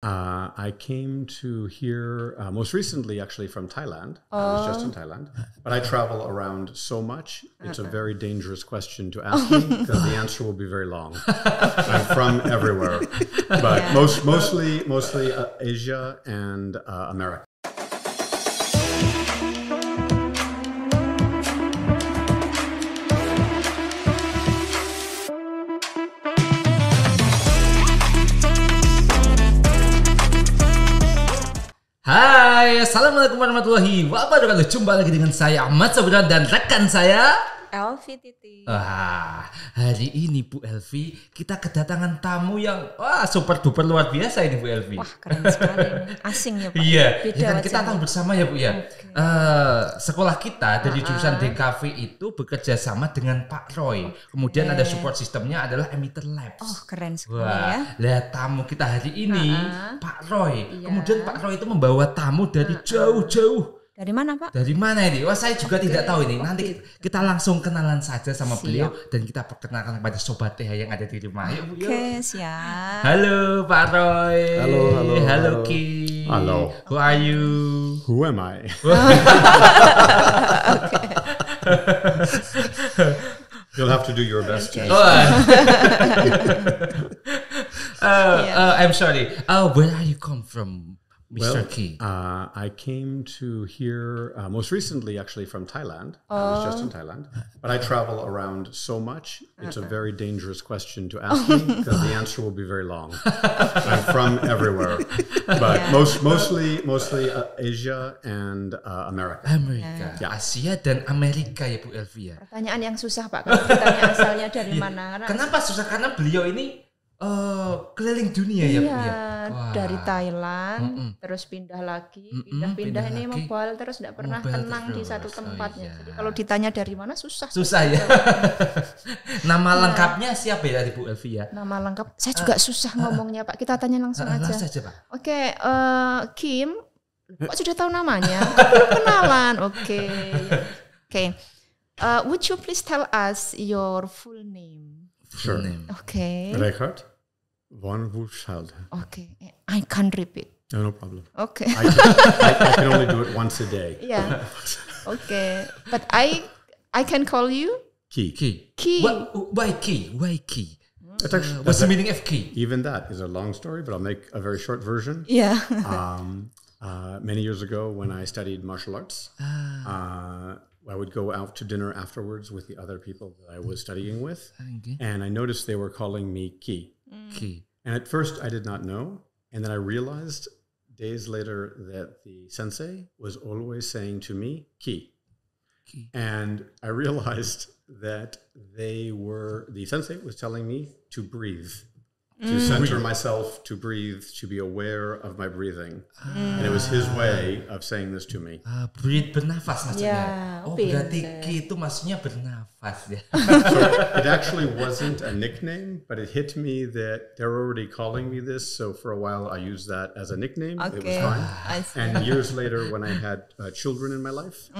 I came to here most recently, actually, from Thailand. I was just in Thailand, but I travel around so much. It's a very dangerous question to ask me because the answer will be very long. I'm from everywhere, but mostly Asia and America. Hai, assalamualaikum warahmatullahi wabarakatuh. Jumpa lagi dengan saya Ahmad Sabran dan rekan saya Elvi Titi. Hari ini Bu Elvi kita kedatangan tamu yang super duper luar biasa ini Bu Elvi. Wah, keren sekali ini. Asing ya Pak. Iya, Beda ya kan kita tahu bersama ya Bu ya. Sekolah kita dari jurusan DKV itu bekerja sama dengan Pak Roy. Kemudian ada support sistemnya adalah Emitter Labs. Oh, keren sekali ya. Lihat tamu kita hari ini Pak Roy. Kemudian Pak Roy itu membawa tamu dari jauh-jauh. Dari mana Pak? Dari mana ini? Wah, saya juga tidak tahu ini. Nanti kita langsung kenalan saja sama beliau dan kita perkenalkan kepada Sobat Teeha yang ada di rumah. Yuk, Bu. Oke, siap. Halo Pak Roy. Halo Ki. Hello. Who are you? Who am I? You'll have to do your best. I'm sorry. Where are you come from? Mr. Ki. I came to here most recently, actually, from Thailand. I was just in Thailand, but I travel around so much. It's a very dangerous question to ask me because the answer will be very long. I'm from everywhere, but mostly Asia and America. Ya, Asia dan Amerika ya Bu Elvi ya. Pertanyaan yang susah Pak kalau ditanya asalnya dari mana. Kenapa susah? Karena beliau ini keliling dunia ya Bu ya. Dari Thailand terus pindah lagi, pindah ini mobile terus tidak pernah tenang di satu tempatnya. Jadi kalau ditanya dari mana susah ya. Nama lengkapnya siapa ya Bu Elvi ya? Nama lengkap saya juga susah ngomongnya Pak. Kita tanya langsung aja. Pak. Oke, Kim, Pak sudah tahu namanya? Belum kenalan. Oke. Would you please tell us your full name? Sure. Okay. Reichardt von Wuschalde. Okay. I can't repeat. No problem. Okay. I can only do it once a day. Yeah. Okay. But I can call you Ki. Why Ki? What's the meaning of Ki? Even that is a long story, but I'll make a very short version. Yeah. Many years ago, when I studied martial arts, I would go out to dinner afterwards with the other people that I was studying with, and I noticed they were calling me Ki. And at first I did not know, and then I realized days later that the sensei was always saying to me, Ki. And I realized that the sensei was telling me to breathe. To center myself, to breathe, to be aware of my breathing. And it was his way of saying this to me. Breathe, bernafas maksudnya. Yeah, berarti Ki itu maksudnya bernafas ya. So it actually wasn't a nickname, but it hit me that they're already calling me this. So for a while I used that as a nickname. Okay. It was fine. And years later when I had children in my life,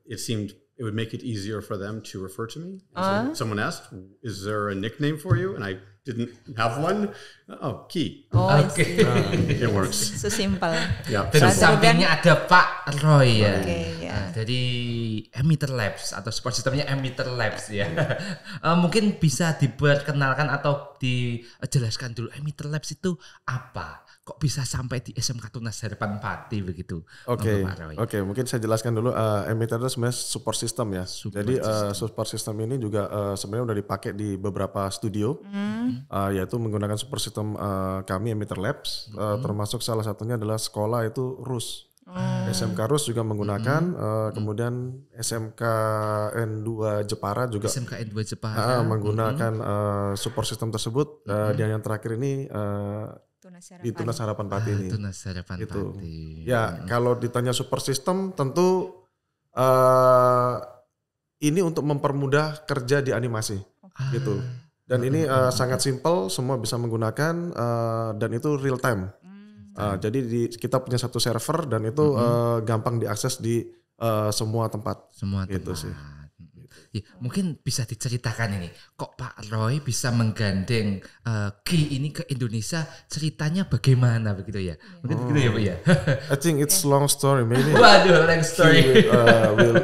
it seemed it would make it easier for them to refer to me. So someone asked, is there a nickname for you? And I didn't have one. Oh, Ki. Okay. It works. So simple. Yeah, dan sampingnya ada Pak Roy ya. Dari Emitter Labs atau support sistemnya Emitter Labs ya. Mungkin bisa diperkenalkan atau dijelaskan dulu Emitter Labs itu apa? Kok bisa sampai di SMK Tunas Harapan Pati begitu? Oke, mungkin saya jelaskan dulu. Emitter itu sebenarnya support system ya. Support system ini juga sebenarnya udah dipakai di beberapa studio, yaitu menggunakan support system kami Emitter Labs, termasuk salah satunya adalah sekolah itu RUS. SMK RUS juga menggunakan, kemudian SMK N2 Jepara juga menggunakan support system tersebut. Dan yang terakhir ini di Tunas Harapan Pati ini. Tunas Harapan Pati. Ya, kalau ditanya support system tentu ini untuk mempermudah kerja di animasi gitu. Dan ini sangat simpel, semua bisa menggunakan dan itu real time. Jadi kita punya satu server dan itu gampang diakses di semua tempat. Semua gitu tempat. Sih. Ya, mungkin bisa diceritakan ini, kok Pak Roy bisa menggandeng Ki ini ke Indonesia, ceritanya bagaimana begitu ya? Mungkin begitu ya, Pak ya? I think it's long story, maybe. Waduh, long story. Will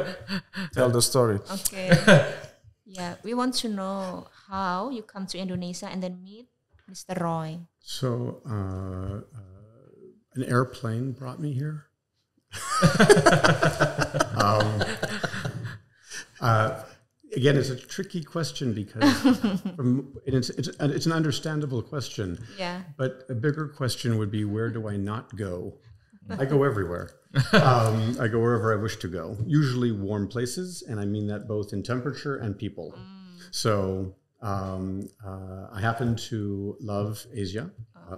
tell the story. Okay. Yeah, we want to know how you come to Indonesia and then meet Mr. Roy. So, an airplane brought me here. Again, it's a tricky question because it's an understandable question. Yeah. But a bigger question would be, where do I not go? I go everywhere. I go wherever I wish to go. Usually warm places, and I mean that both in temperature and people. So I happen to love Asia,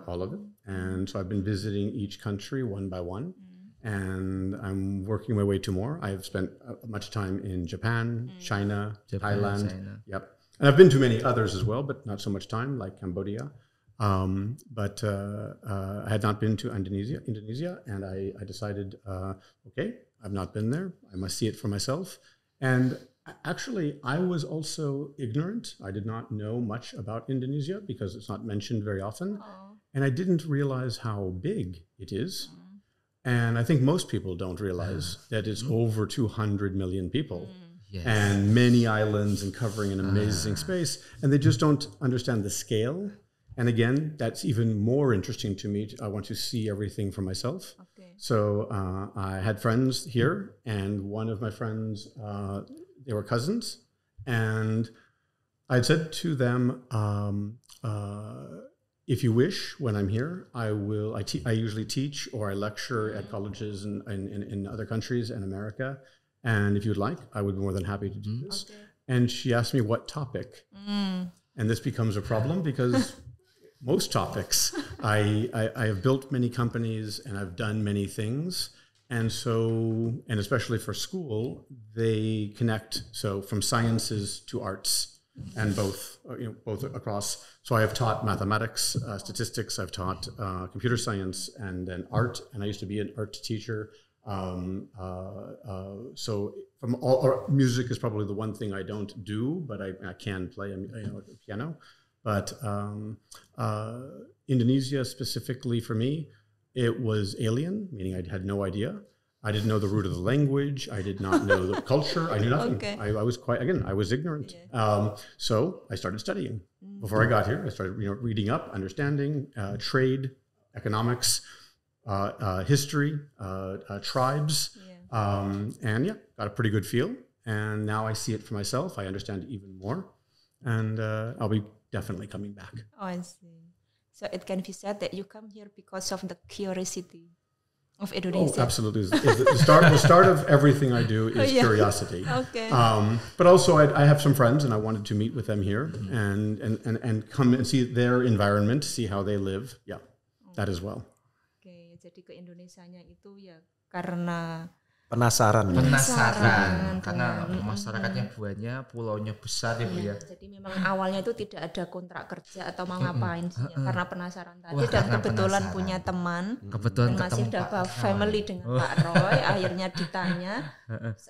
all of it, and so I've been visiting each country one by one. And I'm working my way to more. I've spent much time in Japan, China, Thailand. China. Yep. And I've been to many others as well, but not so much time, like Cambodia. But I had not been to Indonesia, and I decided, okay, I've not been there. I must see it for myself. And actually, I was also ignorant. I did not know much about Indonesia because it's not mentioned very often. And I didn't realize how big it is. And I think most people don't realize that it's over 200 million people and many islands and covering an amazing space. And they just don't understand the scale. And again, that's even more interesting to me. I want to see everything for myself. Okay. So I had friends here, and one of my friends, they were cousins. And I said to them, if you wish, when I'm here, I usually teach or I lecture at colleges in other countries and America. And if you'd like, I would be more than happy to do this. Okay. And she asked me what topic. And this becomes a problem because most topics, I have built many companies and I've done many things. And so, and especially for school, they connect. So from sciences to arts. And both across. So I have taught mathematics, statistics. I've taught computer science and then art. And I used to be an art teacher. So from all, music is probably the one thing I don't do, but I can play piano. But Indonesia specifically for me, it was alien, meaning I had no idea. I didn't know the root of the language. I did not know the culture. I knew nothing. Okay. I was I was ignorant. Yeah. So I started studying. Before I got here, I started reading up, understanding trade, economics, history, tribes, and got a pretty good feel. And now I see it for myself. I understand it even more, and I'll be definitely coming back. Oh, I see. So it can be said that you come here because of the curiosity of Indonesia. Oh, absolutely. The start of everything I do is curiosity. Okay. But also I have some friends and I wanted to meet with them here and come and see their environment, see how they live. Yeah, that as well. Okay, jadi ke Indonesianya itu ya karena Penasaran karena masyarakatnya banyak, pulaunya besar ya Bu ya. Jadi memang awalnya itu tidak ada kontrak kerja atau mau ngapain sih ya, karena penasaran tadi. Dan kebetulan punya teman, dan masih dapat family dengan Pak Roy. Akhirnya ditanya,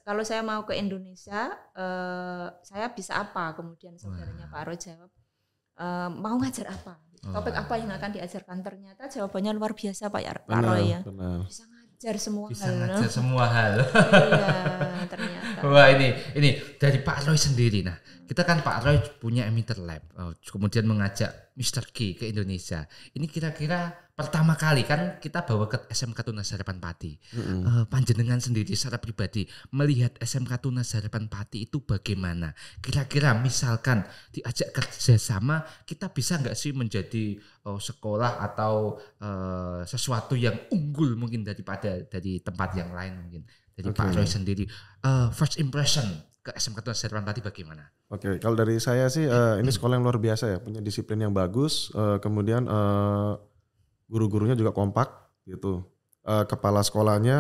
kalau saya mau ke Indonesia, saya bisa apa? Kemudian saudaranya Pak Roy jawab, mau ngajar apa? Topik apa yang akan diajarkan? Ternyata jawabannya luar biasa Pak Roy ya. Bisa ngajar semua hal. Iya, ternyata. Wah, ini dari Pak Roy sendiri. Nah, kita kan Pak Roy punya emitter lab, kemudian mengajak Mr. K ke Indonesia. Ini kira-kira pertama kali kan kita bawa ke SMK Tunas Harapan Pati. Panjenengan sendiri secara pribadi melihat SMK Tunas Harapan Pati itu bagaimana? Kira-kira misalkan diajak kerjasama, kita bisa nggak sih menjadi sekolah atau sesuatu yang unggul mungkin dari tempat yang lain mungkin. Dari Pak Roy sendiri, first impression ke SMK Tunas Harapan Pati bagaimana? Oke, kalau dari saya sih ini sekolah yang luar biasa ya, punya disiplin yang bagus, kemudian guru-gurunya juga kompak gitu. Kepala sekolahnya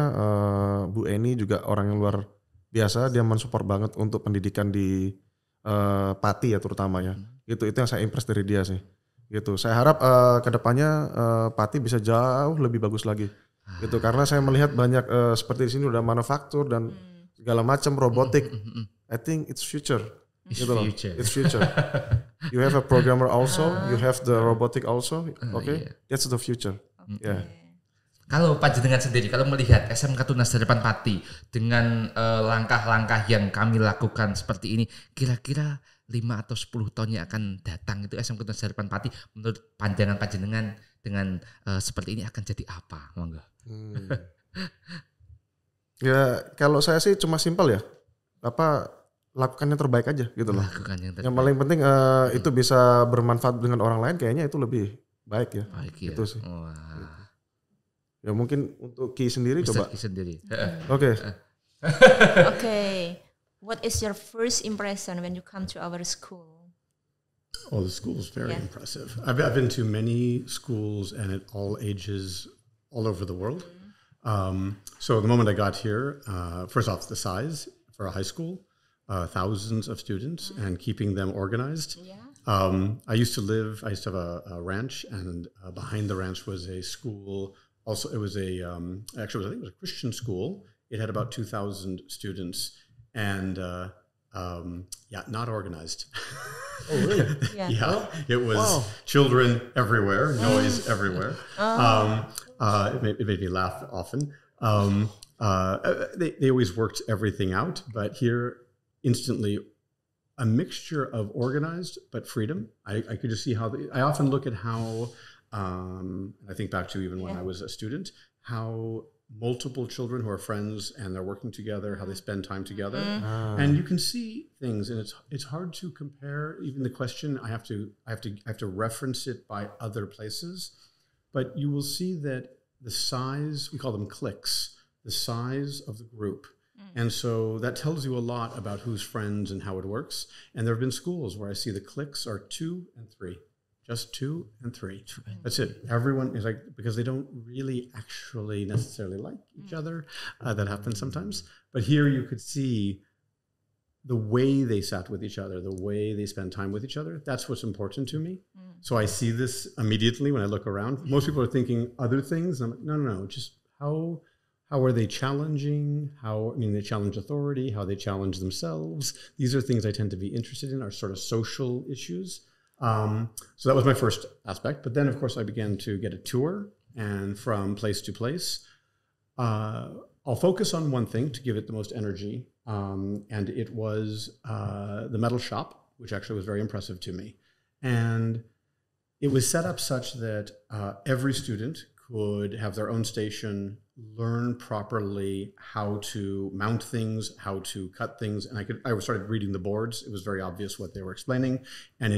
Bu Eni juga orang yang luar biasa, dia mensupport banget untuk pendidikan di Pati ya terutama ya. Gitu, itu yang saya impress dari dia sih. Gitu. Saya harap kedepannya Pati bisa jauh lebih bagus lagi. Gitu, karena saya melihat banyak seperti di sini udah manufaktur dan segala macam robotik. I think it's future. It's future. It's future. You have a programmer also, you have the robotic also. Okay, that's the future. Yeah. Kalau panjenengan sendiri, kalau melihat SMK Tunas Harapan Pati dengan langkah-langkah yang kami lakukan seperti ini, kira-kira 5 atau 10 tahun yang akan datang itu SMK Tunas Harapan Pati menurut pandangan panjenengan dengan seperti ini akan jadi apa? Monggo. Ya kalau saya sih cuma simpel ya, lakukan yang terbaik aja gitu loh. Lakukan yang terbaik. Yang paling penting itu bisa bermanfaat dengan orang lain, kayaknya itu lebih baik ya. Itu sih. Wah. Ya mungkin untuk Ki sendiri Mr. coba. Ki sendiri. Oke. Okay. What is your first impression when you come to our school? Oh, the school is very impressive. I've been to many schools and at all ages all over the world. So the moment I got here, first off, the size for a high school, thousands of students and keeping them organized. Yeah. I used to have a ranch, and behind the ranch was a school. Also, it was I think it was a Christian school. It had about 2,000 students, and not organized. Oh, really? Yeah, it was children everywhere, noise everywhere. It made me laugh often. They always worked everything out, but here, instantly, a mixture of organized but freedom. I could just see how I often look at how. I think back to even when I was a student, how multiple children who are friends and they're working together, how they spend time together, and you can see things, and it's hard to compare. Even the question, I have to reference it by other places, but you will see that the size, we call them cliques, the size of the group. And so that tells you a lot about who's friends and how it works. And there have been schools where I see the cliques are 2 and 3. Just 2 and 3. That's it. Everyone is like, because they don't really actually necessarily like each other. That happens sometimes. But here you could see the way they sat with each other, the way they spend time with each other. That's what's important to me. So I see this immediately when I look around. Most people are thinking other things. I'm like, no. Just how are they challenging? They challenge authority, how they challenge themselves. These are things I tend to be interested in, are sort of social issues. So that was my first aspect. But then, of course, I began to get a tour, and from place to place, I'll focus on one thing to give it the most energy. And it was the metal shop, which actually was very impressive to me. And it was set up such that every student could have their own station, learn properly how to mount things, how to cut things. And I started reading the boards. It was very obvious what they were explaining. And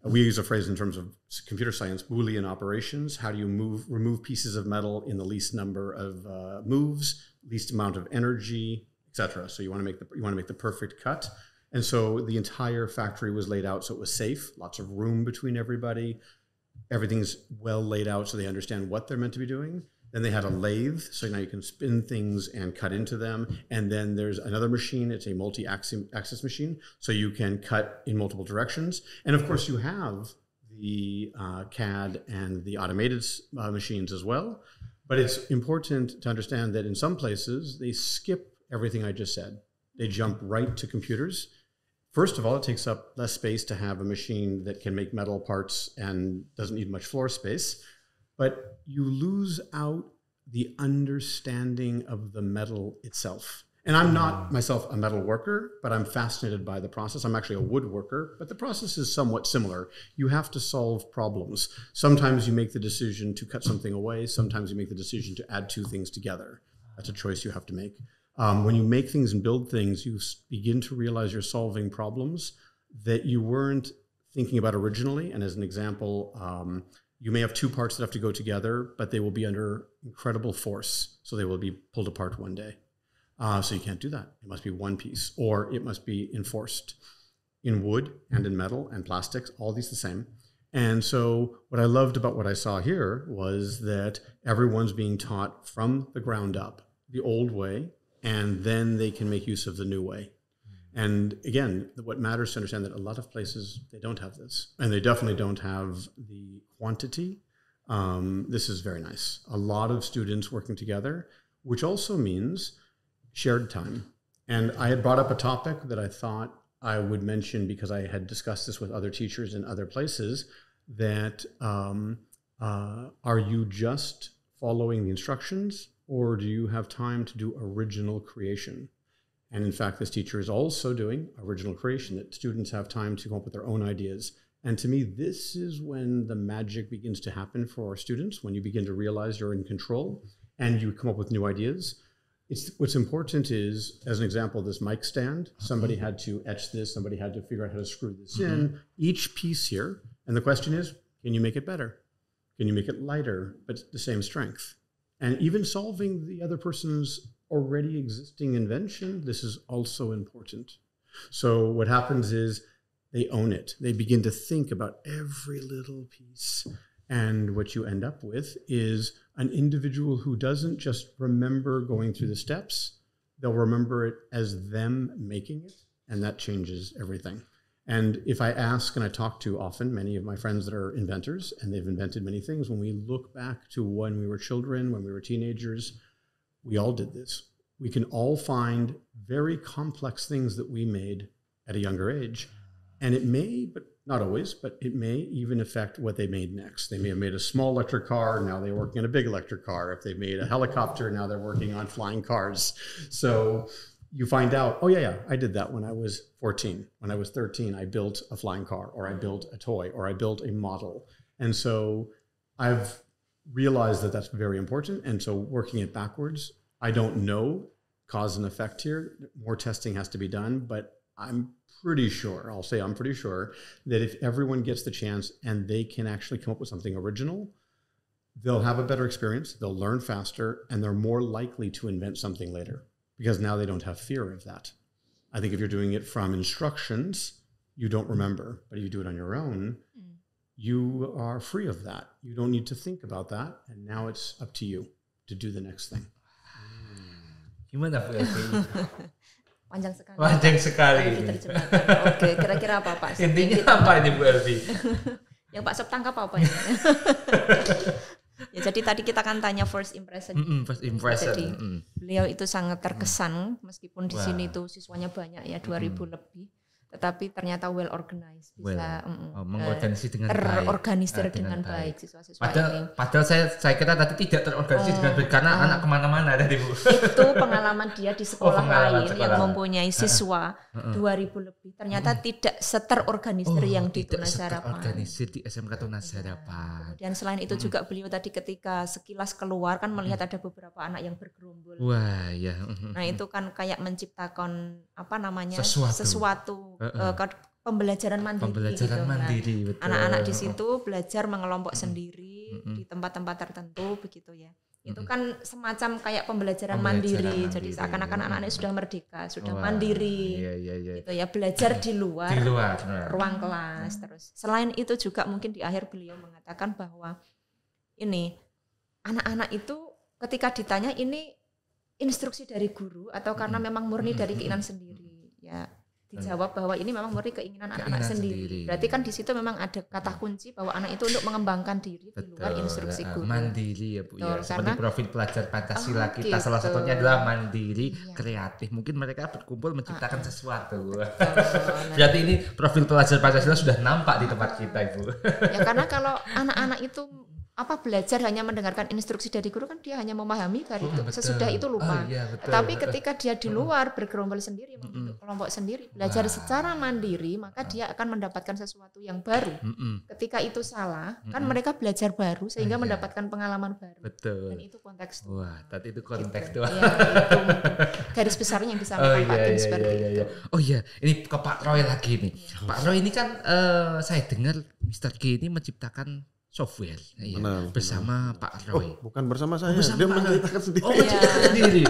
we use a phrase in terms of computer science, Boolean operations. How do you remove pieces of metal in the least number of moves, least amount of energy, etc. So you want to make the perfect cut. And so the entire factory was laid out so it was safe, lots of room between everybody. Everything's well laid out so they understand what they're meant to be doing. Then they had a lathe, so now you can spin things and cut into them. And then there's another machine. It's a multi-axis machine, so you can cut in multiple directions. And of course, you have the CAD and the automated machines as well. But it's important to understand that in some places, they skip everything I just said. They jump right to computers. First of all, it takes up less space to have a machine that can make metal parts and doesn't need much floor space. But you lose out the understanding of the metal itself. And I'm not myself a metal worker, but I'm fascinated by the process. I'm actually a woodworker, but the process is somewhat similar. You have to solve problems. Sometimes you make the decision to cut something away. Sometimes you make the decision to add 2 things together. That's a choice you have to make. When you make things and build things, you begin to realize you're solving problems that you weren't thinking about originally. And as an example, you may have 2 parts that have to go together, but they will be under incredible force. So they will be pulled apart one day. So you can't do that. It must be one piece, or it must be enforced. In wood and in metal and plastics, all these the same. And so what I loved about what I saw here was that everyone's being taught from the ground up, the old way, and then they can make use of the new way. And again, what matters to understand that a lot of places, they don't have this. And they definitely don't have the quantity. This is very nice. A lot of students working together, which also means shared time. And I had brought up a topic that I thought I would mention because I had discussed this with other teachers in other places, that are you just following the instructions, or do you have time to do original creation? And in fact, this teacher is also doing original creation, that students have time to come up with their own ideas. And to me, this is when the magic begins to happen for our students, when you begin to realize you're in control and you come up with new ideas. What's important is, as an example, this mic stand, somebody had to etch this, somebody had to figure out how to screw this in, each piece here. And the question is, can you make it better? Can you make it lighter, but the same strength? And even solving the other person's already existing invention, this is also important. So what happens is they own it. They begin to think about every little piece. And what you end up with is an individual who doesn't just remember going through the steps, they'll remember it as them making it, and that changes everything. And if I ask, and I talk to often many of my friends that are inventors, and they've invented many things, when we look back to when we were children, when we were teenagers, we all did this. We can all find very complex things that we made at a younger age. And it may, but not always, but it may even affect what they made next. They may have made a small electric car, now they're working on a big electric car. If they made a helicopter, now they're working on flying cars. So you find out, oh yeah, I did that when I was 14. When I was 13, I built a flying car, or I built a toy, or I built a model. And so I've realized that that's very important. And so working it backwards, I don't know cause and effect here. More testing has to be done, but I'm pretty sure that if everyone gets the chance and they can actually come up with something original, they'll have a better experience, they'll learn faster, and they're more likely to invent something later because now they don't have fear of that. I think if you're doing it from instructions, you don't remember, but if you do it on your own, you are free of that. You don't need to think about that, and now it's up to you to do the next thing. Gimana Bu Elvi? Panjang sekali. Oke, kira-kira apa Pak? Intinya apa ini Bu Elvi? Yang Pak Sob tangkap apa ini? Ya, jadi tadi kita kan tanya first impression. First impression. Jadi beliau itu sangat terkesan meskipun di sini tuh siswanya banyak ya 2.000 lebih. Tetapi ternyata well organized, bisa mengorganisir dengan terorganisir dengan baik siswa-siswa ini. Padahal saya kira tadi tidak terorganisir dengan baik karena anak kemana-mana tadi Bu. Itu pengalaman dia di sekolah lain yang mempunyai siswa 2.000 lebih. Ternyata tidak seterorganisir yang di Tunas Harapan. Organisir di SMK Tunas Harapan. Dan selain itu juga beliau tadi ketika sekilas keluar kan melihat ada beberapa anak yang bergerombol. Wah, ya. Nah itu kan kayak menciptakan sesuatu. Pembelajaran mandiri gitu. Betul. Anak-anak di situ belajar mengelompok sendiri di tempat-tempat tertentu begitu ya. Itu kan semacam kayak pembelajaran mandiri. Jadi seakan-akan anak-anak sudah merdeka, sudah mandiri. Gitu ya, belajar di luar ruang kelas terus. Selain itu juga mungkin di akhir beliau mengatakan bahwa ini anak-anak itu ketika ditanya ini instruksi dari guru atau karena memang murni dari keinginan sendiri ya. Dijawab bahwa ini memang murni keinginan anak-anak sendiri. Berarti kan di situ memang ada kata kunci bahwa anak itu untuk mengembangkan diri di luar instruksi guru. Mandiri ya Bu ya. Seperti profil pelajar Pancasila kita salah satunya adalah mandiri, kreatif. Mungkin mereka berkumpul menciptakan sesuatu. Berarti ini profil pelajar Pancasila sudah nampak di tempat kita Ibu. Ya karena kalau anak-anak itu belajar hanya mendengarkan instruksi dari guru kan dia hanya memahami dari itu sesudah itu lupa. Tapi ketika dia di luar bergerombol sendiri, membentuk kelompok sendiri, belajar secara mandiri, maka dia akan mendapatkan sesuatu yang baru. Ketika itu salah, kan mereka belajar baru sehingga mendapatkan pengalaman baru. Dan itu konteks. Wah, tadi itu konteks tuh. Ya, itu garis besarnya yang bisa memanfaatkan seperti itu. Oh iya, ini ke Pak Roy lagi nih. Pak Roy ini kan saya dengar Mr. K ini menciptakan software bersama Pak Roy. Bukan bersama saya, dia menciptakan sendiri. Menciptakan sendiri.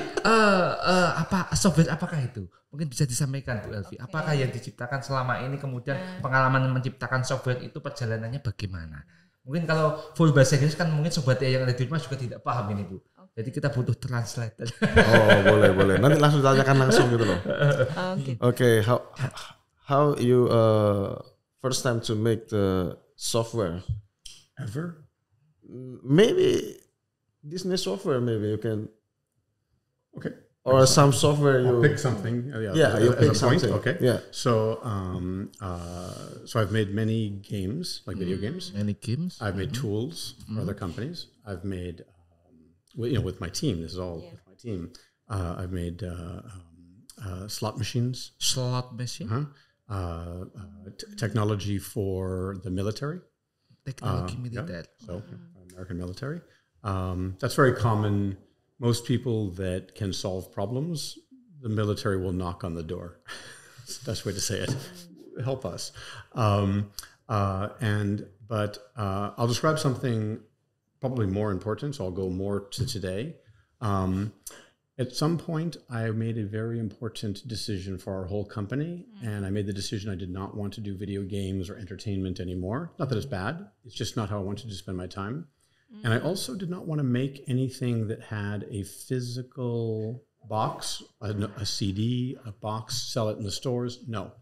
Software apakah itu? Mungkin bisa disampaikan Bu Elvi. Apakah yang diciptakan selama ini kemudian pengalaman menciptakan software itu perjalanannya bagaimana? Mungkin kalau full bahasa Inggris kan mungkin sobat yang ada di rumah juga tidak paham ini Bu. Jadi kita butuh translator. Boleh. Nanti langsung tanyakan langsung gitu loh. Okay, how you first time to make the software? Ever? Maybe Disney software, maybe you can. Okay. or some software you pick something. you pick something. Okay. Yeah. So so I've made many games, like video games. Many games. I've made tools for other companies. I've made, with my team. This is all with my team. I've made slot machines. Slot machine. Technology for the military. Technology military. So American military. That's very common. Most people that can solve problems, the military will knock on the door. That's the best way to say it. Help us. But I'll describe something probably more important, so I'll go more to today. At some point, I made a very important decision for our whole company, and I made the decision I did not want to do video games or entertainment anymore. Not that it's bad, it's just not how I wanted to spend my time. And I also did not want to make anything that had a physical box, a CD, a box, sell it in the stores. No.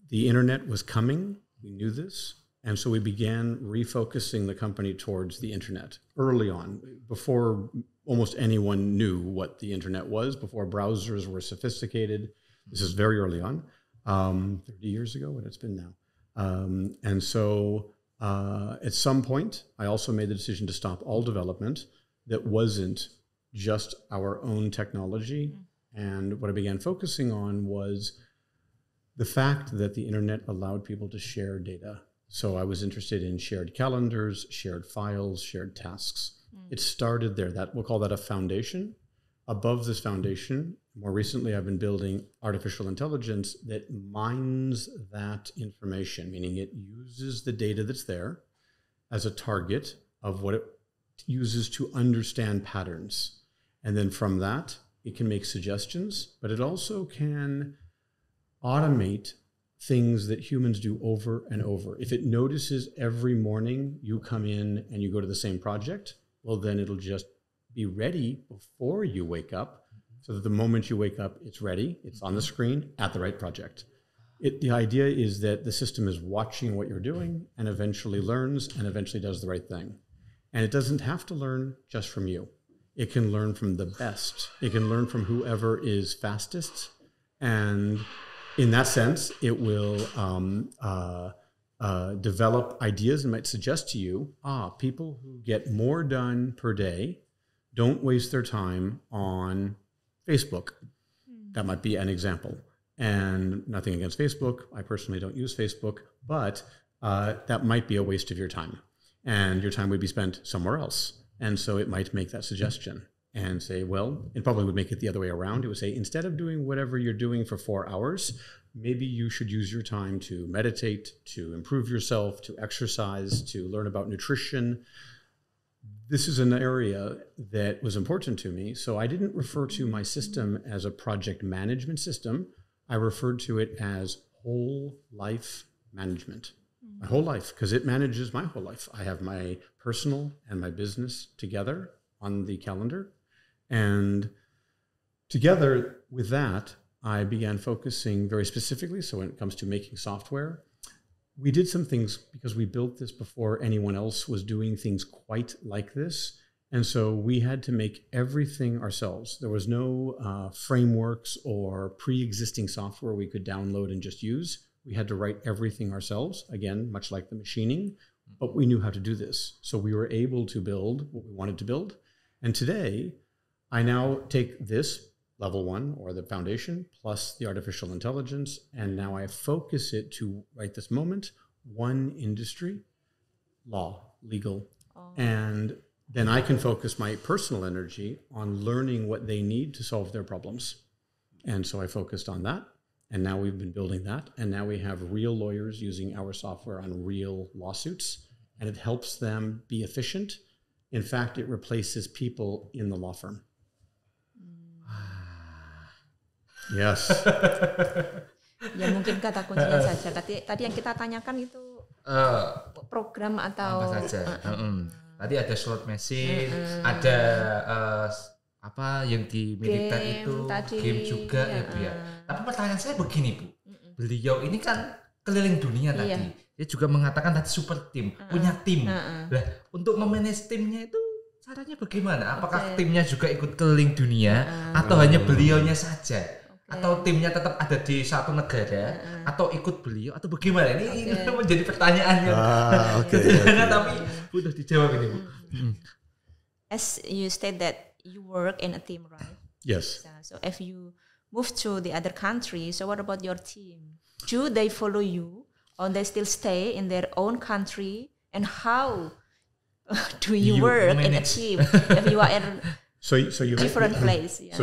The internet was coming. We knew this. And so we began refocusing the company towards the internet early on, before almost anyone knew what the internet was, before browsers were sophisticated. This is very early on, 30 years ago, what it's been now. And so at some point, I also made the decision to stop all development that wasn't just our own technology. And what I began focusing on was the fact that the internet allowed people to share data. So I was interested in shared calendars, shared files, shared tasks. It started there. We'll call that a foundation. Above this foundation, more recently, I've been building artificial intelligence that mines that information, meaning it uses the data that's there as a target of what it uses to understand patterns. And then from that, it can make suggestions, but it also can automate things that humans do over and over. If it notices every morning you come in and you go to the same project, well, then it'll just be ready before you wake up, so that the moment you wake up, it's ready, it's on the screen at the right project. The idea is that the system is watching what you're doing and eventually learns and eventually does the right thing. And it doesn't have to learn just from you. It can learn from the best. It can learn from whoever is fastest. And in that sense, it will develop ideas and might suggest to you, people who get more done per day don't waste their time on Facebook. That might be an example. And nothing against Facebook. I personally don't use Facebook, but that might be a waste of your time. And your time would be spent somewhere else. And so it might make that suggestion and say, well, it probably would make it the other way around. It would say, instead of doing whatever you're doing for 4 hours, maybe you should use your time to meditate, to improve yourself, to exercise, to learn about nutrition. This is an area that was important to me. So I didn't refer to my system as a project management system. I referred to it as whole life management. My whole life, because it manages my whole life. I have my personal and my business together on the calendar. And together with that, I began focusing very specifically. So when it comes to making software, we did some things because we built this before anyone else was doing things quite like this. And so we had to make everything ourselves. There was no frameworks or pre-existing software we could download and just use. We had to write everything ourselves, again, much like the machining, but we knew how to do this. So we were able to build what we wanted to build. And today, I now take this level 1 or the foundation plus the artificial intelligence, and now I focus it to, right this moment, one industry, law, legal, and then I can focus my personal energy on learning what they need to solve their problems. And so I focused on that, and now we've been building that, and now we have real lawyers using our software on real lawsuits, and it helps them be efficient. In fact, it replaces people in the law firm. Yes. Ya mungkin kata kuncinya saja. Tadi yang kita tanyakan itu program atau apa saja. Tadi ada slot machine, ada apa yang di militer itu tadi, game juga ya Bu ya. Tapi pertanyaan saya begini Bu, beliau ini kan keliling dunia tadi. Dia juga mengatakan tadi super team, punya tim. Nah, untuk memanage timnya itu caranya bagaimana? Apakah timnya juga ikut keliling dunia atau hanya beliaunya saja? Atau timnya tetap ada di satu negara atau ikut beliau atau bagaimana? Ini menjadi pertanyaan yang sederhana tapi mudah dijawab ini, Bu. As you said that you work in a team, right? Yes. So if you move to the other country, so what about your team? Do they follow you or they still stay in their own country? And how do you work in a team if you are in so you different place? Yeah.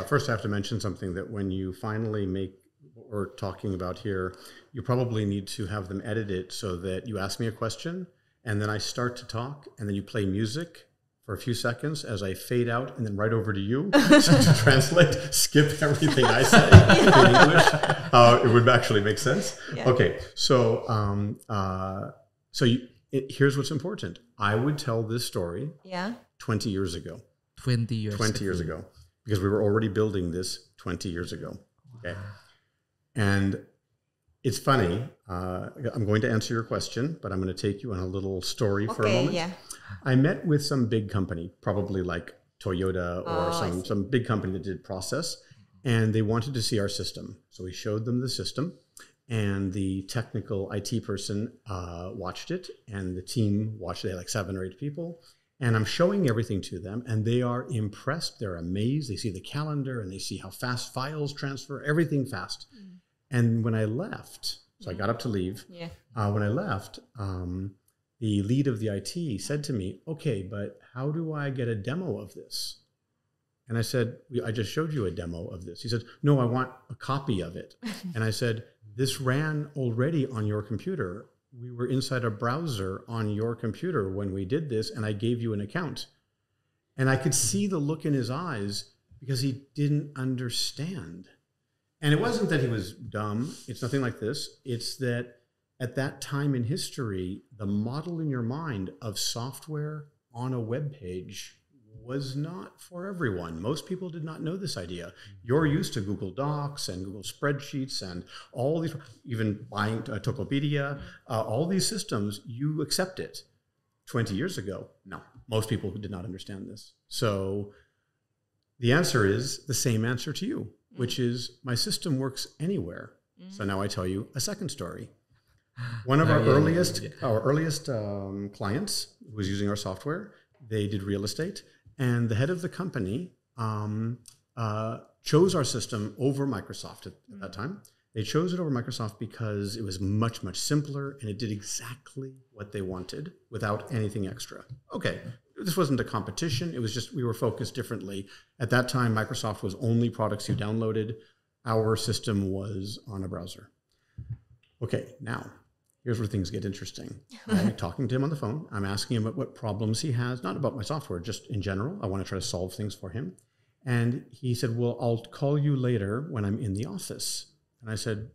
First I have to mention something that when you finally make what we're talking about here, you probably need to have them edit it so that you ask me a question and then I start to talk and then you play music for a few seconds as I fade out and then right over to you to translate, skip everything I say in English. It would actually make sense. Yeah. Okay, so here's what's important. I would tell this story 20 years ago. 20 years ago. Because we were already building this 20 years ago. Okay. And it's funny. I'm going to answer your question, but I'm going to take you on a little story for a moment. Yeah. I met with some big company, probably like Toyota or some big company that did process, and they wanted to see our system. So we showed them the system, and the technical IT person watched it, and the team watched it. They had like 7 or 8 people. And I'm showing everything to them, and they are impressed. They're amazed. They see the calendar, and they see how fast files transfer, everything fast. And when I left, so I got up to leave. Yeah. When I left, the lead of the IT said to me, okay, but how do I get a demo of this? And I said, I just showed you a demo of this. He said, no, I want a copy of it. And I said, this ran already on your computer. We were inside a browser on your computer when we did this, and I gave you an account. And I could see the look in his eyes because he didn't understand. And it wasn't that he was dumb. It's nothing like this. It's that at that time in history, the model in your mind of software on a web page was not for everyone. Most people did not know this idea. You're used to Google Docs and Google Spreadsheets and all these, even buying Tokopedia, all these systems, you accept it. 20 years ago, no, most people did not understand this. So the answer is the same answer to you, which is my system works anywhere. So now I tell you a second story. One of our earliest clients was using our software. They did real estate, and the head of the company chose our system over Microsoft at that time. They chose it over Microsoft because it was much, much simpler, and it did exactly what they wanted without anything extra. Okay, this wasn't a competition. It was just we were focused differently. At that time, Microsoft was only products you downloaded. Our system was on a browser. Okay, now, here's where things get interesting. I'm talking to him on the phone. I'm asking him what problems he has, not about my software, just in general. I want to try to solve things for him. And he said, well, I'll call you later when I'm in the office. And I said,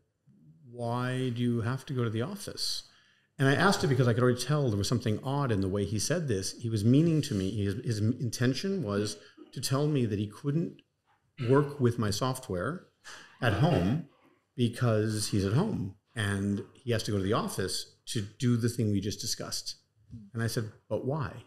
why do you have to go to the office? And I asked him because I could already tell there was something odd in the way he said this. He was meaning to me, his intention was to tell me that he couldn't work with my software at home because he's at home. And he has to go to the office to do the thing we just discussed. And I said, but why?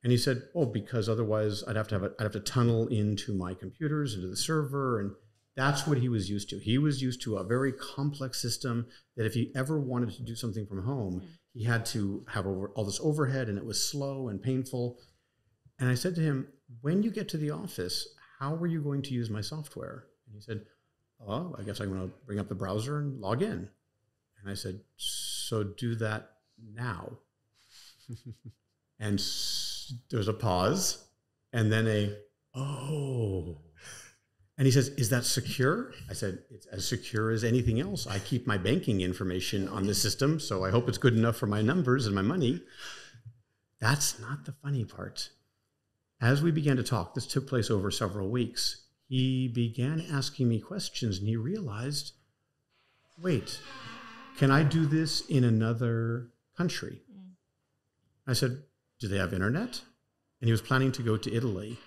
And he said, oh, because otherwise I'd have to tunnel into my computers, into the server. And that's what he was used to. He was used to a very complex system that if he ever wanted to do something from home, he had to have all this overhead, and it was slow and painful. And I said to him, when you get to the office, how are you going to use my software? And he said, oh, I guess I'm going to bring up the browser and log in. And I said, so do that now. And there was a pause and then oh. And he says, is that secure? I said, it's as secure as anything else. I keep my banking information on the system, so I hope it's good enough for my numbers and my money. That's not the funny part. As we began to talk, this took place over several weeks, he began asking me questions, and he realized, wait, can I do this in another country? I said, do they have internet? And he was planning to go to Italy.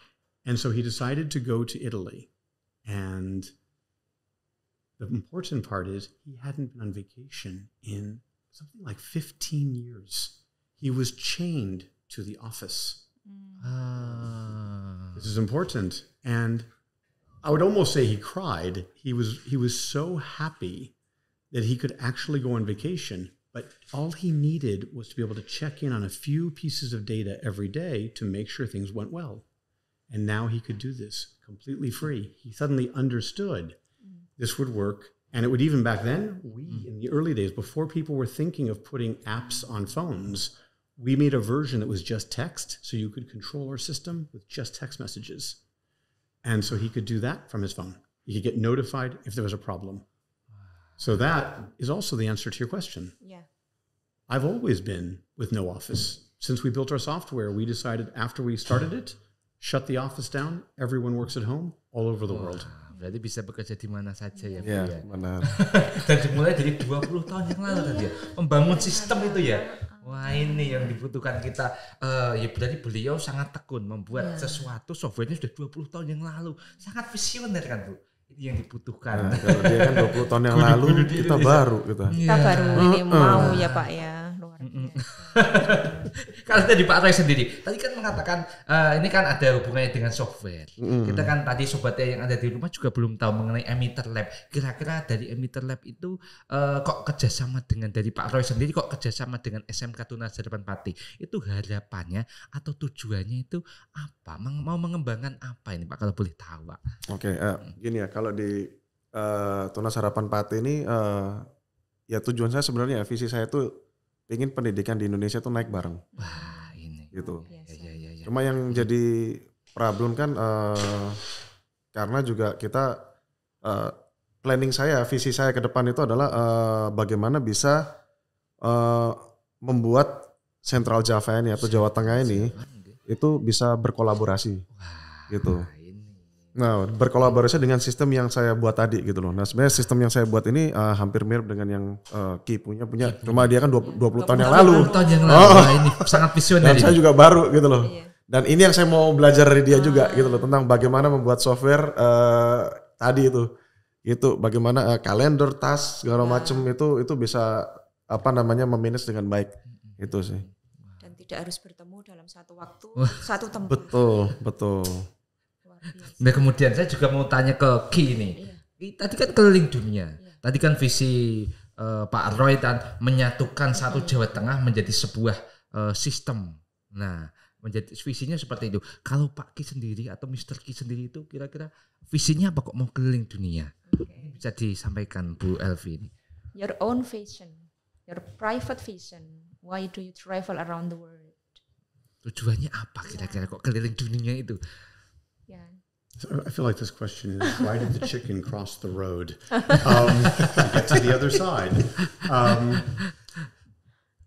And so he decided to go to Italy. And the important part is he hadn't been on vacation in something like 15 years. He was chained to the office. This is important. And I would almost say he cried. He was so happy that he could actually go on vacation. But all he needed was to be able to check in on a few pieces of data every day to make sure things went well. And now he could do this completely free. He suddenly understood this would work. And it would even back then, in the early days, before people were thinking of putting apps on phones, we made a version that was just text, so you could control our system with just text messages. And so he could do that from his phone. He could get notified if there was a problem. So that is also the answer to your question. Yeah. I've always been with no office. Since we built our software, we decided after we started it, shut the office down, everyone works at home all over the world. Berarti bisa bekerja di mana saja ya. Iya, benar. Dan dimulai dari 20 tahun yang lalu tadi ya. Membangun sistem itu ya. Wah, ini yang dibutuhkan kita. Ya berarti beliau sangat tekun membuat sesuatu, softwarenya sudah 20 tahun yang lalu. Sangat visioner kan, Bu. Itu yang dibutuhkan. Nah, kalau dia kan 20 tahun yang lalu, kita baru gitu. Kita baru ini mau ya Pak ya. Luar biasa. Kalau tadi Pak Roy sendiri, tadi kan mengatakan ini kan ada hubungannya dengan software. Kita kan tadi sobatnya yang ada di rumah juga belum tahu mengenai emitter lab. Kira-kira dari emitter lab itu kok kerjasama dengan dari Pak Roy sendiri, kok kerjasama dengan SMK Harapan Pati? Itu harapannya atau tujuannya itu apa? Mau mengembangkan apa ini Pak kalau boleh tahu Pak? Oke, gini ya, kalau di Tunas Harapan Pati ini ya tujuan saya sebenarnya, visi saya itu ingin pendidikan di Indonesia tuh naik bareng. Wah, ini. Gitu. Ya. Cuma yang jadi problem kan karena juga kita planning saya, visi saya ke depan itu adalah bagaimana bisa membuat Central Java ini atau Jawa Tengah ini itu bisa berkolaborasi. Gitu. Nah, berkolaborasi dengan sistem yang saya buat tadi gitu loh. Nah, sebenarnya sistem yang saya buat ini hampir mirip dengan yang Ki punya. Cuma dia kan 20 tahun yang lalu. 20 tahun yang lalu. Wah, ini sangat visioner. Dan saya juga baru gitu loh. Dan ini yang saya mau belajar dari dia juga gitu loh, tentang bagaimana membuat software tadi itu. Gitu, bagaimana kalender, task, segala macam itu bisa memanage dengan baik. Itu sih. Dan tidak harus bertemu dalam satu waktu, satu tempat. Betul. Nah kemudian saya juga mau tanya ke Ki ini. Tadi kan keliling dunia. Tadi kan visi Pak Roy dan menyatukan satu Jawa Tengah menjadi sebuah sistem. Nah menjadi visinya seperti itu. Kalau Pak Ki sendiri atau Mr. Ki sendiri itu kira-kira visinya apa kok mau keliling dunia? Bisa disampaikan Bu Elvi ini. Your own vision, your private vision. Why do you travel around the world? Tujuannya apa kira-kira kok keliling dunia itu? So I feel like this question is, why did the chicken cross the road to get to the other side?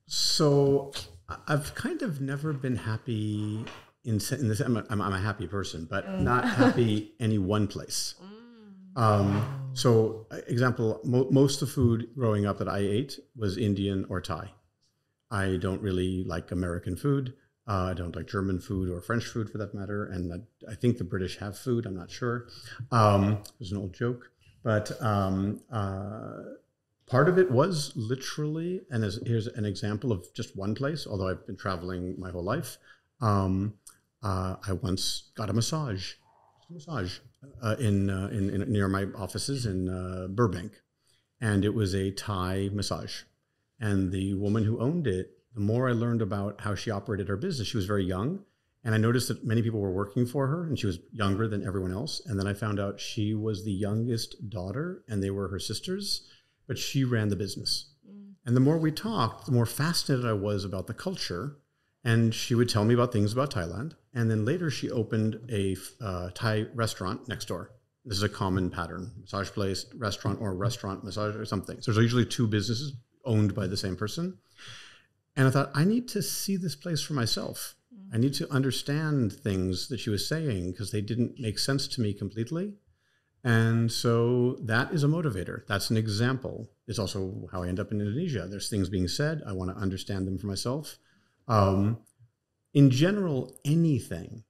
So I've kind of never been happy in this. I'm a happy person, but not happy any one place. So example, most of the food growing up that I ate was Indian or Thai. I don't really like American food. I don't like German food or French food for that matter. And I think the British have food. I'm not sure. There's an old joke. But part of it was literally, and here's an example of just one place, although I've been traveling my whole life. I once got a massage in near my offices in Burbank. And it was a Thai massage. And the woman who owned it, the more I learned about how she operated her business, she was very young. And I noticed that many people were working for her and she was younger than everyone else. And then I found out she was the youngest daughter and they were her sisters, but she ran the business. And the more we talked, the more fascinated I was about the culture. And she would tell me about things about Thailand. And then later she opened a Thai restaurant next door. This is a common pattern, massage place, restaurant, or restaurant, massage, or something. So there's usually two businesses owned by the same person. And I thought, I need to see this place for myself. I need to understand things that she was saying because they didn't make sense to me completely. And so that is a motivator. That's an example. It's also how I end up in Indonesia. There's things being said. I want to understand them for myself. In general, anything,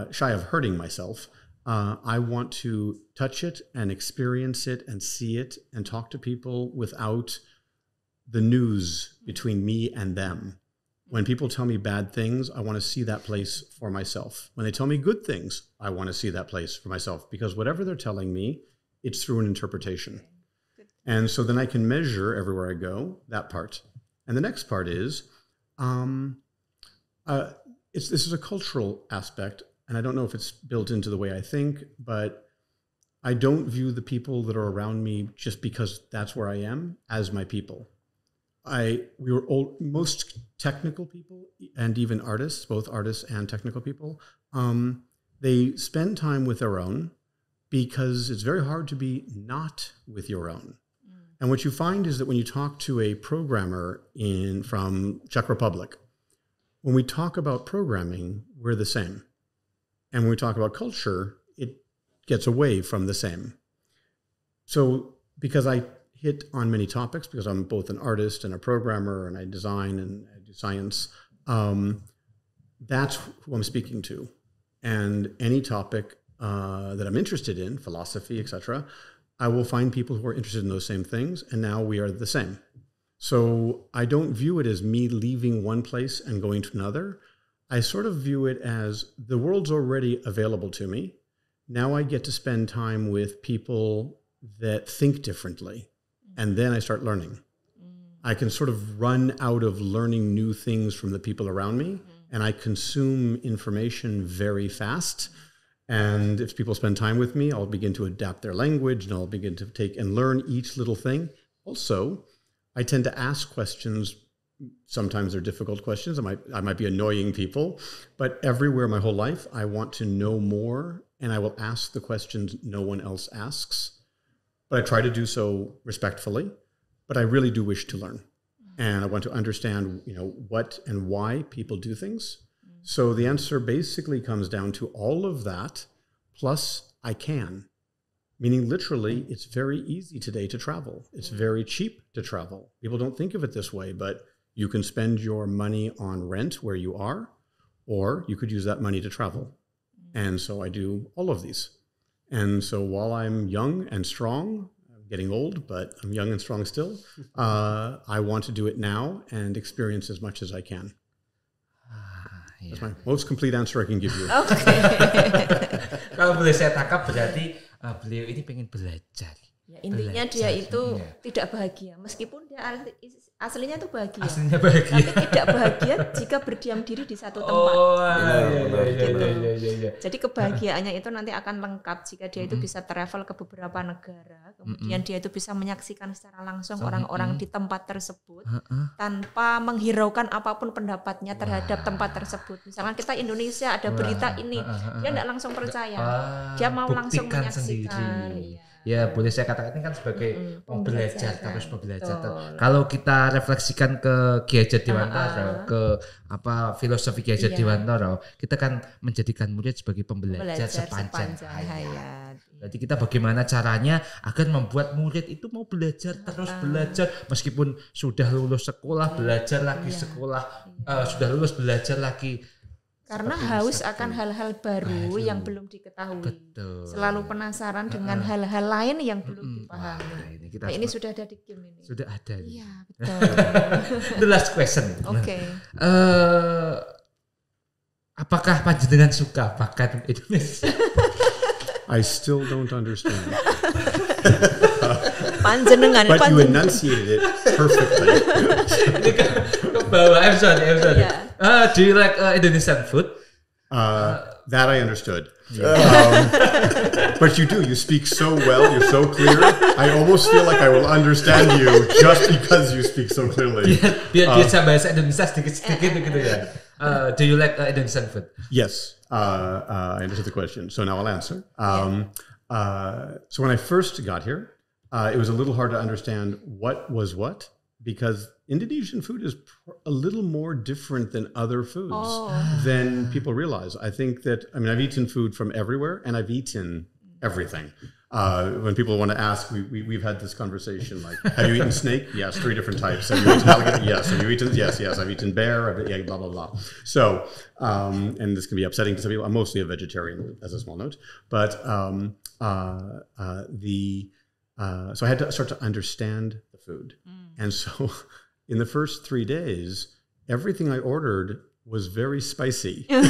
shy of hurting myself, I want to touch it and experience it and see it and talk to people without the news between me and them. When people tell me bad things, I want to see that place for myself. When they tell me good things, I want to see that place for myself, because whatever they're telling me, it's through an interpretation. And so then I can measure everywhere I go, that part. And the next part is, this is a cultural aspect, and I don't know if it's built into the way I think, but I don't view the people that are around me just because that's where I am as my people. Most technical people and even artists, both artists and technical people, they spend time with their own because it's very hard to be not with your own. And what you find is that when you talk to a programmer from Czech Republic, when we talk about programming, we're the same. And when we talk about culture, it gets away from the same. So because I hit on many topics, because I'm both an artist and a programmer, and I design and I do science, that's who I'm speaking to. And any topic that I'm interested in, philosophy, etc., I will find people who are interested in those same things, and now we are the same. So I don't view it as me leaving one place and going to another. I sort of view it as the world's already available to me. Now I get to spend time with people that think differently. And then I start learning. I can sort of run out of learning new things from the people around me, and I consume information very fast. And if people spend time with me, I'll begin to adapt their language, and I'll begin to take and learn each little thing. Also, I tend to ask questions. Sometimes they're difficult questions. I might be annoying people, but everywhere my whole life, I want to know more, and I will ask the questions no one else asks. But I try to do so respectfully, but I really do wish to learn. And I want to understand, what and why people do things. So the answer basically comes down to all of that, plus I can. Meaning literally, it's very easy today to travel. It's very cheap to travel. People don't think of it this way, but you can spend your money on rent where you are, or you could use that money to travel. And so I do all of these. And so while I'm young and strong, I'm getting old, but I'm young and strong still, I want to do it now and experience as much as I can. That's my most complete answer I can give you. Kalau boleh saya tangkap berarti beliau ini pengen belajar. Ya, intinya dia itu tidak bahagia, meskipun dia aslinya itu bahagia. Aslinya bahagia. Tapi tidak bahagia jika berdiam diri di satu tempat. Iya. Jadi kebahagiaannya itu nanti akan lengkap jika dia itu bisa travel ke beberapa negara, kemudian dia itu bisa menyaksikan secara langsung orang-orang di tempat tersebut tanpa menghiraukan apapun pendapatnya terhadap tempat tersebut. Misalkan kita Indonesia ada berita ini, dia tidak langsung percaya, dia mau langsung menyaksikan. Ya, boleh saya katakan ini kan sebagai pembelajar terus belajar. Kalau kita refleksikan ke Ki Hajar Dewantara, ke filosofi Ki Hajar Dewantara, kita kan menjadikan murid sebagai pembelajar sepanjang hayat. Jadi kita bagaimana caranya agar membuat murid itu mau belajar terus belajar, meskipun sudah lulus sekolah belajar lagi sudah lulus belajar lagi. Karena haus akan hal-hal baru yang belum diketahui. Betul. Selalu penasaran dengan hal-hal lain yang belum dipahami. Ini sudah ada di game ini. Sudah ada. Iya, betul. The last question. Oke. Apakah panjenengan suka makan Indonesia? I still don't understand. Panjenengan. But you enunciated it perfectly. Ini kan ke bawah. I'm sorry. Yeah. Do you like Indonesian food? That I understood. But you do. You speak so well. You're so clear. I almost feel like I will understand you just because you speak so clearly. Biar bisa bahasa Indonesia sedikit-sedikit gitu ya. Do you like Indonesian food? Yes. I understood the question. So now I'll answer. So when I first got here, it was a little hard to understand what was what, because Indonesian food is a little more different than other foods than people realize. I think that, I've eaten food from everywhere, and I've eaten everything. When people want to ask, we've had this conversation like, have you eaten snake? Yes, 3 different types. Have you eaten alligator? Yes. Have you eaten? Yes. I've eaten bear. Blah, blah, blah. So, and this can be upsetting to some people. I'm mostly a vegetarian, as a small note. But so I had to start to understand the food. And so in the first 3 days, everything I ordered was very spicy. Pedes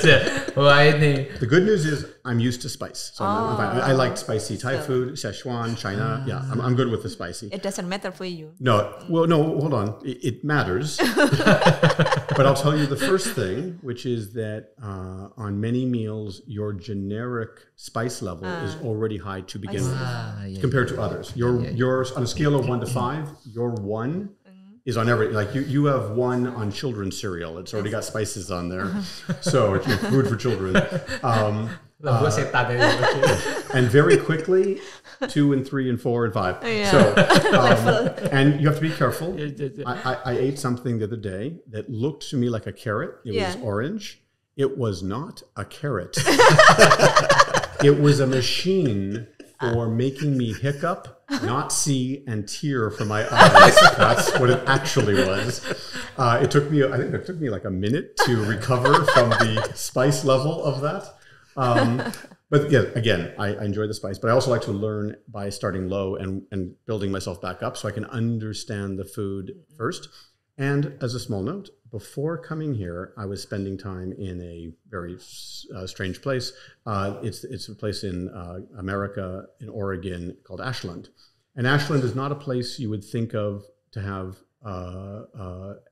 ya. Wah ini. The good news is I'm used to spice. So I like spicy Thai food, Szechuan, China. Yeah, I'm good with the spicy. It doesn't matter for you. No, well, no, hold on. It matters. But I'll tell you the first thing, which is that on many meals, your generic spice level is already high to begin with compared to others. Yours on a scale of 1 to 5, your 1 is on every, like you have 1 on children's cereal. It's already got spices on there. So it's food for children. And very quickly, 2 and 3 and 4 and 5. Yeah. So, and you have to be careful. I ate something the other day that looked to me like a carrot. It was orange. It was not a carrot. It was a machine for making me hiccup, not see, and tear from my eyes. That's what it actually was. I think it took me like a minute to recover from the spice level of that. But yeah, again, I enjoy the spice, but I also like to learn by starting low and building myself back up so I can understand the food first. And as a small note, before coming here, I was spending time in a very strange place. It's a place in America, in Oregon, called Ashland. And Ashland is not a place you would think of to have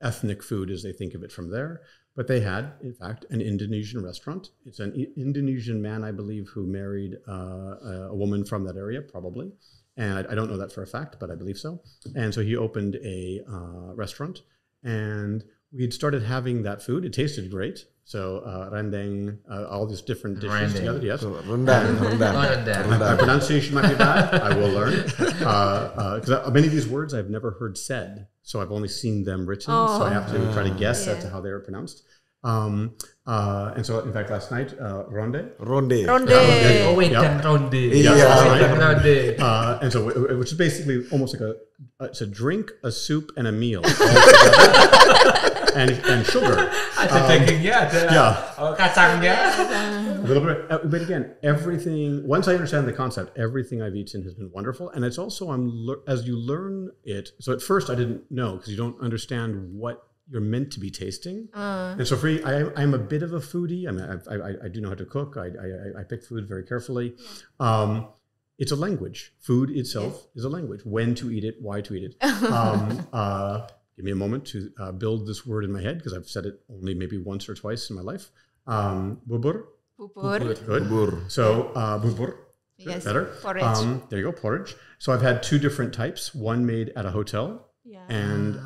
ethnic food as they think of it from there. But they had, in fact, an Indonesian restaurant. It's an Indonesian man, I believe, who married a woman from that area, probably. And I don't know that for a fact, but I believe so. And so he opened a restaurant. And we had started having that food. It tasted great. So rendang, all these different dishes together. Yes. Rendang. My pronunciation might be bad. I will learn. Because many of these words I've never heard said. So I've only seen them written. So I have to try to guess as to how they are pronounced. And so, in fact, last night, ronde. Oh, wait, ronde. And so, which is basically almost like it's a drink, a soup, and a meal. and sugar. Ada dagingnya, ada kacangnya. A little bit, but again, everything. Once I understand the concept, everything I've eaten has been wonderful, and it's also as you learn it. So at first, I didn't know because you don't understand what you're meant to be tasting. And so for me, I'm a bit of a foodie. I mean, I do know how to cook. I pick food very carefully. It's a language. Food itself is a language. When to eat it, why to eat it. Give me a moment to build this word in my head because I've said it only maybe once or twice in my life. Bubur. Good. Bubur. So bubur. Yes. Better. Porridge. There you go. Porridge. So I've had 2 different types. One made at a hotel. And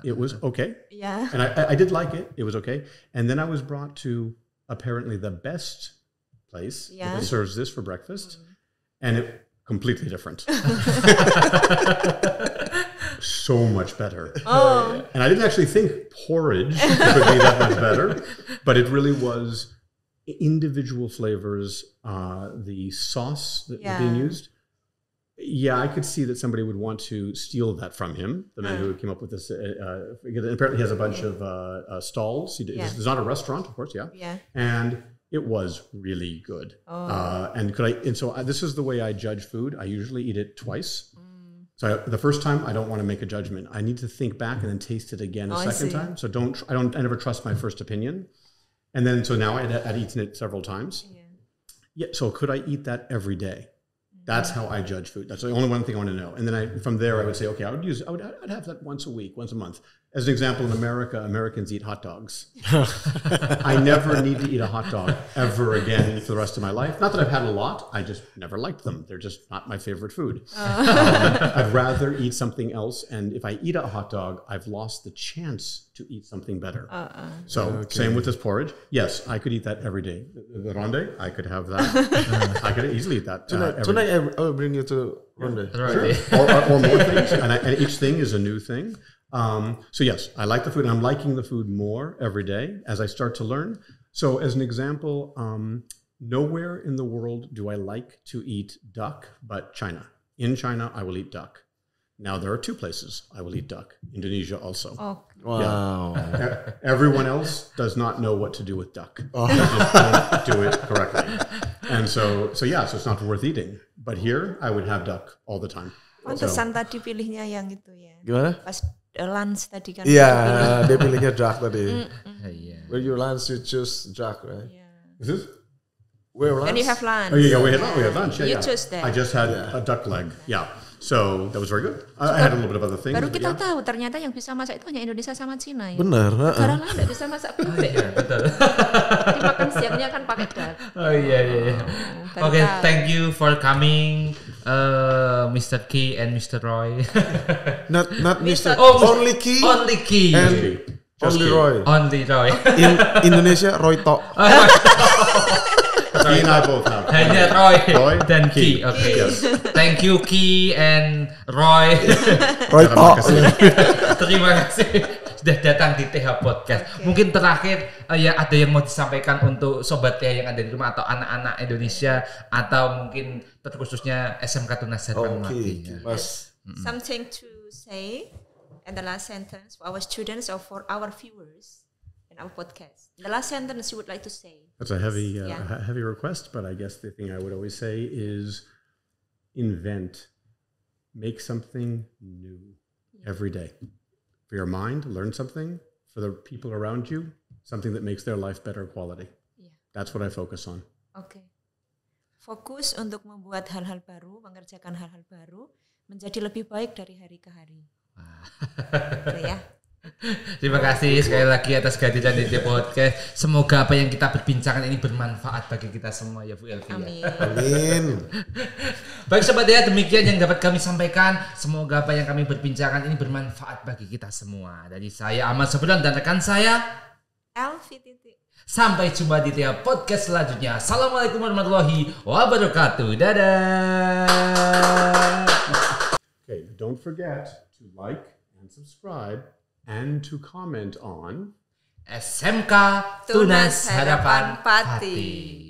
it was okay. Yeah. And I did like it. It was okay. And then I was brought to apparently the best place that serves this for breakfast. And it completely different. So much better. And I didn't actually think porridge could be that much better. But it really was individual flavors, the sauce that was being used. Yeah, I could see that somebody would want to steal that from him, the man who came up with this. Apparently he has a bunch of stalls. It's not a restaurant, of course, and it was really good. So this is the way I judge food. I usually eat it twice. So the first time, I don't want to make a judgment. I need to think back and then taste it again a second time. So I never trust my first opinion. And then, so now I'd eaten it several times. Yeah. So could I eat that every day? That's how I judge food. That's the only one thing I want to know. And then from there, I would say, okay, I'd have that once a week, once a month. As an example, in America, Americans eat hot dogs. I never need to eat a hot dog ever again for the rest of my life. Not that I've had a lot. I just never liked them. They're just not my favorite food. I'd rather eat something else. And if I eat a hot dog, I've lost the chance to eat something better. Same with this porridge. Yes, I could eat that every day. The ronde, I could have that. I could easily eat that. Tonight I will bring you to ronde. Sure. or more things. And each thing is a new thing. So yes, I like the food and I'm liking the food more every day as I start to learn. So as an example, nowhere in the world do I like to eat duck but China. In China, I will eat duck. Now there are 2 places I will eat duck. Indonesia also. Oh. Wow. Yeah. Everyone else does not know what to do with duck. They just don't do it correctly. And so it's not worth eating. But here, I would have duck all the time. Pantesan tadi pilihnya yang itu ya. Gimana? Pas lunch tadi kan. Iya, dia pilihnya drug tadi. Iya. Where you lunch, you choose drug, right? Yeah. Is this? Where lunch? Then you have lunch. Oh yeah, we had lunch. You Yeah, chose that. I just had a duck leg. Yeah, so that was very good. I had a little bit of other things. Baru but kita yeah. tahu ternyata yang bisa masak itu hanya Indonesia sama Cina ya. Benar. Negara lain nggak bisa masak bebek. Iya, betul. Jadi makan siangnya kan pakai duck. Oh iya. Oke, thank you for coming, Mr. Key and Mr. Roy. Not Mr. Oh, only Key Only Key. and Just only Key. Roy. Only Roy. In Indonesia Roy Tok. Key and I both have. Hanya Roy dan Key. Key. Oke. Yes. Thank you Key and Roy. Roy Tok. Terima kasih sudah datang di Teeha Podcast. Mungkin terakhir ya ada yang mau disampaikan untuk sobat Teeha yang ada di rumah atau anak-anak Indonesia atau mungkin terkhususnya SMK Tunas Harapan Mati. Mas. Something to say in the last sentence for our students or for our viewers in our podcast. The last sentence you would like to say. That's a heavy request, but I guess the thing I would always say is invent, make something new every day. For your mind, learn something. For the people around you, something that makes their life better quality. Yeah. That's what I focus on. Oke. Fokus untuk membuat hal-hal baru, mengerjakan hal-hal baru, menjadi lebih baik dari hari ke hari. Oke ya. Terima kasih sekali lagi atas kehadiran di Teeha Podcast. Semoga apa yang kita perbincangkan ini bermanfaat bagi kita semua ya Bu Elvi. Amin. Baik sobat Teeha, demikian yang dapat kami sampaikan. Semoga apa yang kami berbincangkan ini bermanfaat bagi kita semua. Dari saya Ahmad Sebulan dan rekan saya Elvi Titik. Sampai jumpa di Teeha Podcast selanjutnya. Assalamualaikum warahmatullahi wabarakatuh. Dadah. Okay, don't forget to like and subscribe and to comment on SMK Tunas Harapan Pati.